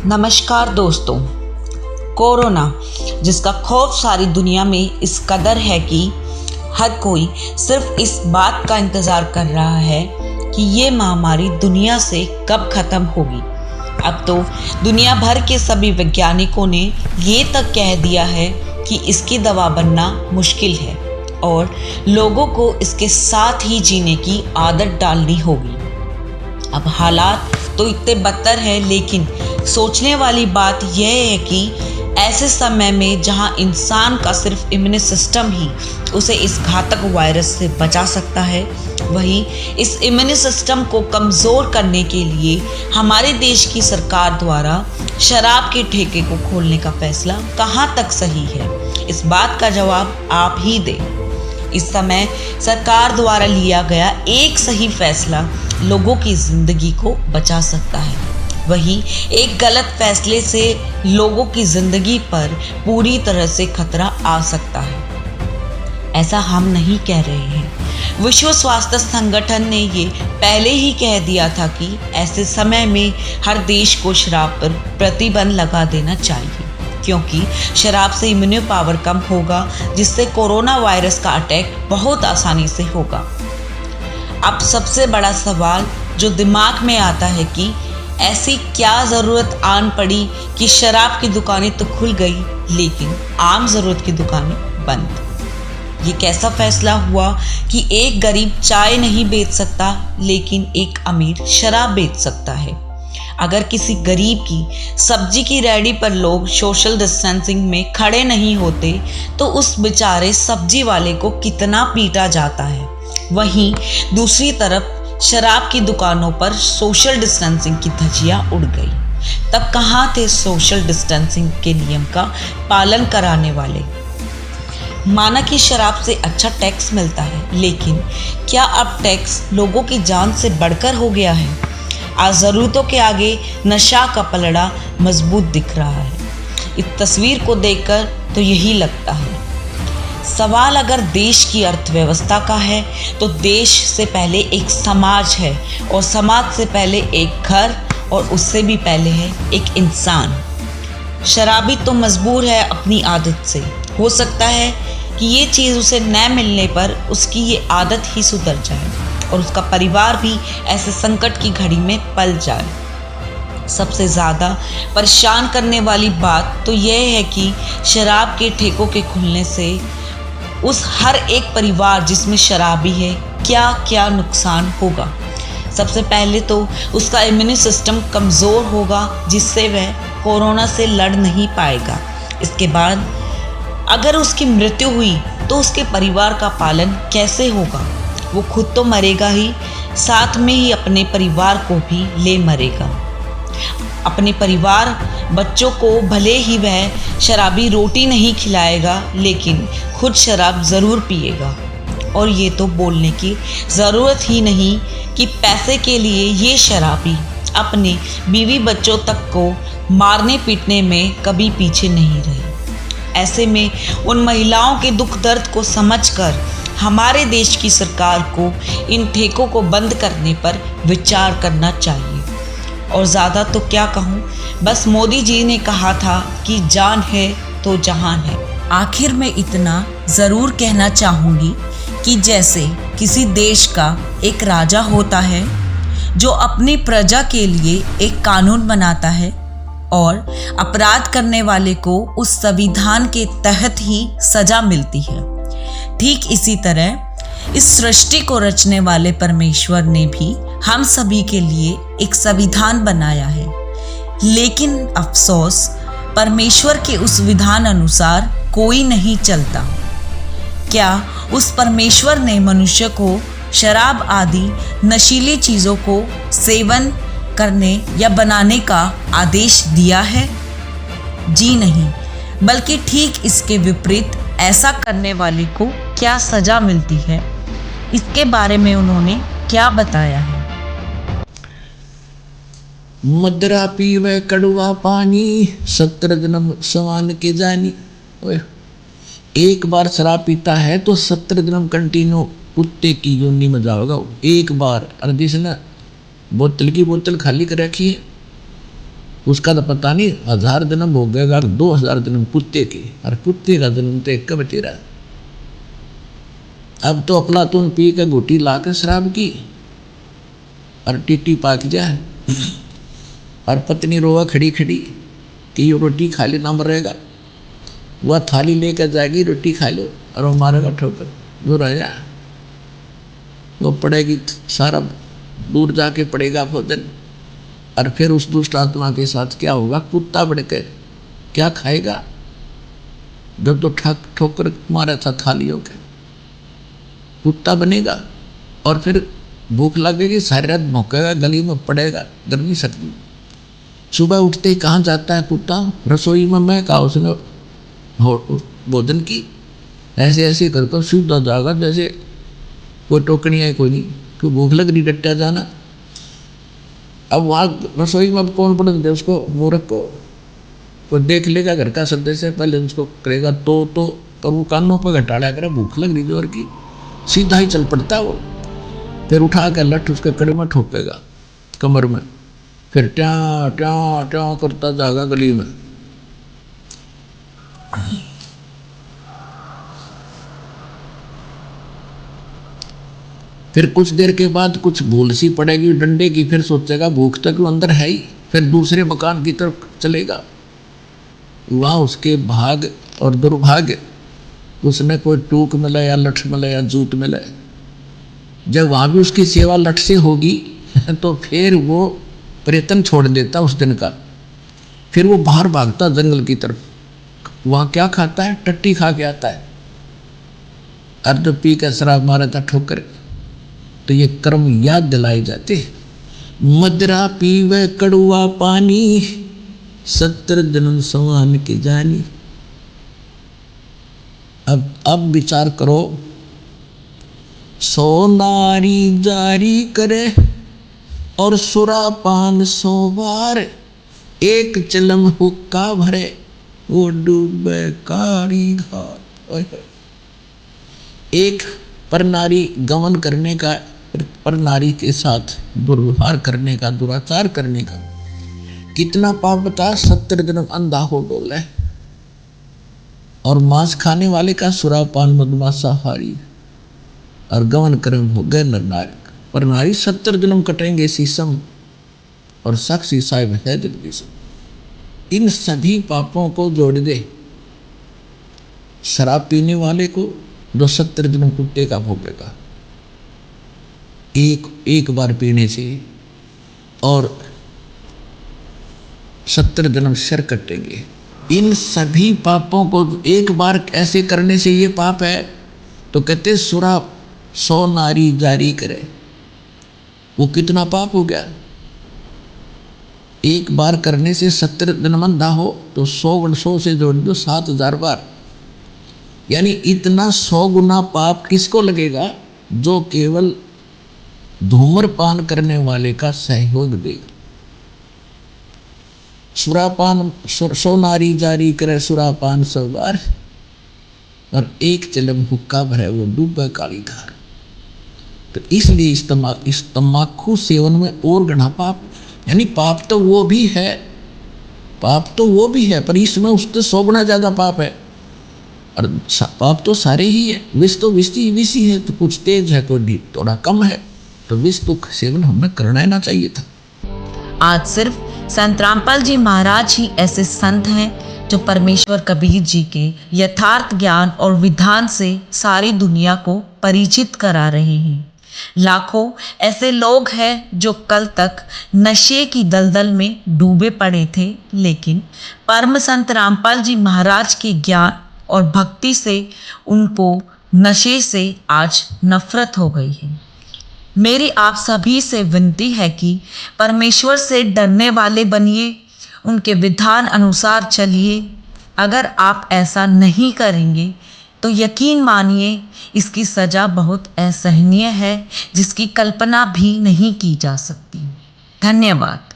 नमस्कार दोस्तों। कोरोना जिसका खौफ सारी दुनिया में इस कदर है कि हर कोई सिर्फ इस बात का इंतज़ार कर रहा है कि ये महामारी दुनिया से कब ख़त्म होगी। अब तो दुनिया भर के सभी वैज्ञानिकों ने ये तक कह दिया है कि इसकी दवा बनना मुश्किल है और लोगों को इसके साथ ही जीने की आदत डालनी होगी। अब हालात तो इतने बदतर है, लेकिन सोचने वाली बात यह है कि ऐसे समय में जहां इंसान का सिर्फ इम्यून सिस्टम ही उसे इस घातक वायरस से बचा सकता है, वहीं इस इम्यून सिस्टम को कमज़ोर करने के लिए हमारे देश की सरकार द्वारा शराब के ठेके को खोलने का फैसला कहां तक सही है, इस बात का जवाब आप ही दें। इस समय सरकार द्वारा लिया गया एक सही फैसला लोगों की ज़िंदगी को बचा सकता है, वहीं एक गलत फैसले से लोगों की ज़िंदगी पर पूरी तरह से खतरा आ सकता है। ऐसा हम नहीं कह रहे हैं, विश्व स्वास्थ्य संगठन ने ये पहले ही कह दिया था कि ऐसे समय में हर देश को शराब पर प्रतिबंध लगा देना चाहिए, क्योंकि शराब से इम्यून पावर कम होगा, जिससे कोरोना वायरस का अटैक बहुत आसानी से होगा। अब सबसे बड़ा सवाल जो दिमाग में आता है कि ऐसी क्या ज़रूरत आन पड़ी कि शराब की दुकानें तो खुल गई लेकिन आम ज़रूरत की दुकानें बंद। ये कैसा फैसला हुआ कि एक गरीब चाय नहीं बेच सकता लेकिन एक अमीर शराब बेच सकता है। अगर किसी गरीब की सब्जी की रेहड़ी पर लोग सोशल डिस्टेंसिंग में खड़े नहीं होते तो उस बेचारे सब्जी वाले को कितना पीटा जाता है। वहीं दूसरी तरफ शराब की दुकानों पर सोशल डिस्टेंसिंग की धज्जियां उड़ गई। तब कहाँ थे सोशल डिस्टेंसिंग के नियम का पालन कराने वाले। माना कि शराब से अच्छा टैक्स मिलता है, लेकिन क्या अब टैक्स लोगों की जान से बढ़कर हो गया है? आज ज़रूरतों के आगे नशा का पलड़ा मजबूत दिख रहा है। इस तस्वीर को देखकर तो यही लगता है। सवाल अगर देश की अर्थव्यवस्था का है तो देश से पहले एक समाज है और समाज से पहले एक घर और उससे भी पहले है एक इंसान। शराबी तो मजबूर है अपनी आदत से। हो सकता है कि ये चीज़ उसे न मिलने पर उसकी ये आदत ही सुधर जाए और उसका परिवार भी ऐसे संकट की घड़ी में पल जाए। सबसे ज़्यादा परेशान करने वाली बात तो यह है कि शराब के ठेकों के खुलने से उस हर एक परिवार जिसमें शराबी है क्या क्या नुकसान होगा। सबसे पहले तो उसका इम्यून सिस्टम कमज़ोर होगा, जिससे वह कोरोना से लड़ नहीं पाएगा। इसके बाद अगर उसकी मृत्यु हुई तो उसके परिवार का पालन कैसे होगा। वो खुद तो मरेगा ही, साथ में ही अपने परिवार को भी ले मरेगा। अपने परिवार बच्चों को भले ही वह शराबी रोटी नहीं खिलाएगा, लेकिन खुद शराब ज़रूर पिएगा। और ये तो बोलने की ज़रूरत ही नहीं कि पैसे के लिए ये शराबी अपने बीवी बच्चों तक को मारने पीटने में कभी पीछे नहीं रहे। ऐसे में उन महिलाओं के दुख दर्द को समझकर हमारे देश की सरकार को इन ठेकों को बंद करने पर विचार करना चाहिए। और ज़्यादा तो क्या कहूँ, बस मोदी जी ने कहा था कि जान है तो जहान है। आखिर में इतना ज़रूर कहना चाहूँगी कि जैसे किसी देश का एक राजा होता है जो अपनी प्रजा के लिए एक कानून बनाता है और अपराध करने वाले को उस संविधान के तहत ही सज़ा मिलती है, ठीक इसी तरह इस सृष्टि को रचने वाले परमेश्वर ने भी हम सभी के लिए एक संविधान बनाया है। लेकिन अफसोस परमेश्वर के उस विधान अनुसार कोई नहीं चलता। क्या उस परमेश्वर ने मनुष्य को शराब आदि नशीली चीज़ों को सेवन करने या बनाने का आदेश दिया है? जी नहीं, बल्कि ठीक इसके विपरीत ऐसा करने वाले को क्या सज़ा मिलती है, इसके बारे में उन्होंने क्या बताया है। मदरा पीवे कड़वा पानी, 17 जन्म समान के जानी। ओए, एक बार शराब पीता है तो 17 जन्म कंटिन्यू कुत्ते की योनि में जाओगा एक बार। और जिसने बोतल की बोतल खाली कर रखी है उसका तो पता नहीं 1000 जन्म हो गएगा, 2000 जन्म कुत्ते के, और कुत्ते का जन्म तो एक कब तेरा। अब तो अफलातून पी के घुटी ला के शराब की और टीटी पाक जाए, और पत्नी रोवा खड़ी खड़ी कि ये रोटी खा लेना मरेगा। वह थाली लेकर जाएगी, रोटी खा लो, और वो मारेगा ठोकर, जो राजा वो पड़ेगी, सारा दूर जाके पड़ेगा भोजन। और फिर उस दुष्ट आत्मा के साथ क्या होगा, कुत्ता बढ़ के क्या खाएगा, जब तो ठोकर मारा था थालियों के, कुत्ता बनेगा। और फिर भूख लगेगी, सारी रात भौंकेगा, गली में पड़ेगा, गर्मी सर्दी। सुबह उठते ही कहाँ जाता है कुत्ता, रसोई में। मैं कहा उसने भोजन की, ऐसे ऐसे करके सीधा जाएगा जैसे कोई टोकनी है कोई नहीं, क्यों भूख लग रही, डट्टा जाना। अब वहाँ रसोई में अब कौन पड़े उसको, मूर्ख को कोई देख लेगा घर का सदस्य, पहले उसको करेगा तो पर वो कानों पर घटाड़ा करे, भूख लग रही जोर की, सीधा ही चल पड़ता वो। फिर उठा कर लठ उसके कड़े में ठोकेगा कमर में, फिर ट्या ट्या ट्या करता जाएगा गली में। फिर कुछ देर के बाद कुछ भूल सी पड़ेगी डंडे की, फिर सोचेगा भूख तक वो अंदर है ही, फिर दूसरे मकान की तरफ चलेगा। वहाँ उसके भाग और दुर्भाग्य, उसने कोई टूक मिला या लठ मिला या जूत मिला। जब वहाँ भी उसकी सेवा लठ से होगी तो फिर वो प्रयत्न छोड़ देता उस दिन का, फिर वो बाहर भागता जंगल की तरफ। वहाँ क्या खाता है, टट्टी खा के आता है, अर्ध पी कर शराब मारा था ठोकर। तो ये कर्म याद दिलाए जाते। मदरा पीवे कड़ुआ पानी, 70 जन्म समान के जानी। अब विचार करो, 100 नारी जारी करे और सुरापान 100 बार, एक चिलम हुक्का भरे वो डूबे काली घाट। एक पर नारी गमन करने का, पर नारी के साथ दुर्व्यवहार करने का, दुराचार करने का कितना पाप बता। 70 जन्म अंधा हो डोले, और मांस खाने वाले का सुरापान मदमांसाहारी, और गमन कर्म हो गए नर नारी। पर नारी 70 जन्म कटेंगे शीशम, और साक्षी साहिब है जगदीश। इन सभी पापों को जोड़ दे शराब पीने वाले को, जो 70 जन्म कुत्ते का भोगेगा एक बार पीने से, और 70 जन्म सिर कटेंगे। इन सभी पापों को एक बार ऐसे करने से ये पाप है, तो कहते सुरा 100 नारी जारी करे, वो कितना पाप हो गया। एक बार करने से 70 जन्म अंधा हो तो 100 से जोड़ दो 7000 बार, यानी इतना 100 गुना पाप किसको लगेगा, जो केवल धूम्रपान करने वाले का सहयोग देगा। सुरापान 100 नारी जारी करे सुरापान 100 बार, और एक चिलम हुक्का भरे वो डूबे काली धार। तो इसलिए इस तम्बाकू सेवन में और घना पाप, यानी पाप तो वो भी है, पर इसमें उससे 100 गुना ज्यादा पाप है। और पाप तो सारे ही है, विष तो विष ही है, तो कुछ तेज है कोई थोड़ा कम है, तो विष तो सेवन हमें करना ही ना चाहिए था। आज सिर्फ संत रामपाल जी महाराज ही ऐसे संत हैं जो परमेश्वर कबीर जी के यथार्थ ज्ञान और विधान से सारी दुनिया को परिचित करा रहे हैं। लाखों ऐसे लोग हैं जो कल तक नशे की दलदल में डूबे पड़े थे, लेकिन परम संत रामपाल जी महाराज के ज्ञान और भक्ति से उनको नशे से आज नफरत हो गई है। मेरी आप सभी से विनती है कि परमेश्वर से डरने वाले बनिए, उनके विधान अनुसार चलिए। अगर आप ऐसा नहीं करेंगे तो यकीन मानिए इसकी सज़ा बहुत असहनीय है, जिसकी कल्पना भी नहीं की जा सकती। धन्यवाद।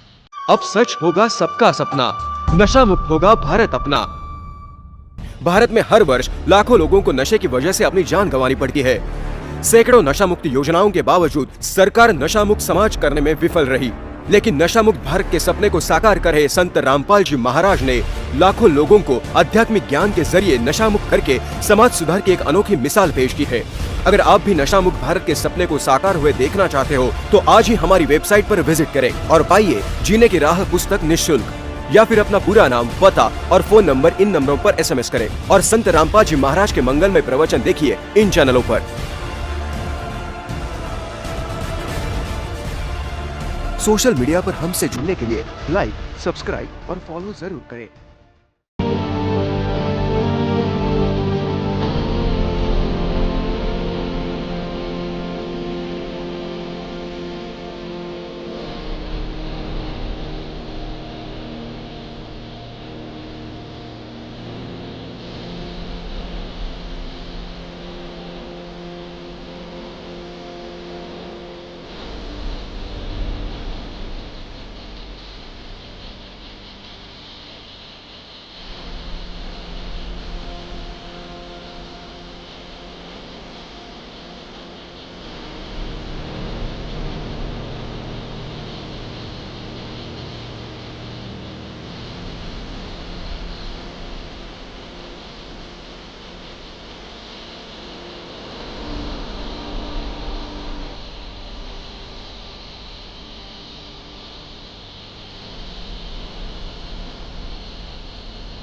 अब सच होगा सबका सपना, नशा मुक्त होगा भारत अपना। भारत में हर वर्ष लाखों लोगों को नशे की वजह से अपनी जान गंवानी पड़ती है। सैकड़ों नशा मुक्ति योजनाओं के बावजूद सरकार नशा मुक्त समाज करने में विफल रही। लेकिन नशा मुक्त भारत के सपने को साकार कर रहे संत रामपाल जी महाराज ने लाखों लोगों को आध्यात्मिक ज्ञान के जरिए नशा मुक्त करके समाज सुधार की एक अनोखी मिसाल पेश की है। अगर आप भी नशा मुक्त भारत के सपने को साकार हुए देखना चाहते हो तो आज ही हमारी वेबसाइट पर विजिट करें और पाइए जीने की राह पुस्तक निःशुल्क। या फिर अपना पूरा नाम, पता और फोन नंबर इन नंबरों पर SMS करें और संत रामपाल जी महाराज के मंगलमय प्रवचन देखिए इन चैनलों पर। सोशल मीडिया पर हमसे जुड़ने के लिए लाइक, सब्सक्राइब और फॉलो जरूर करें।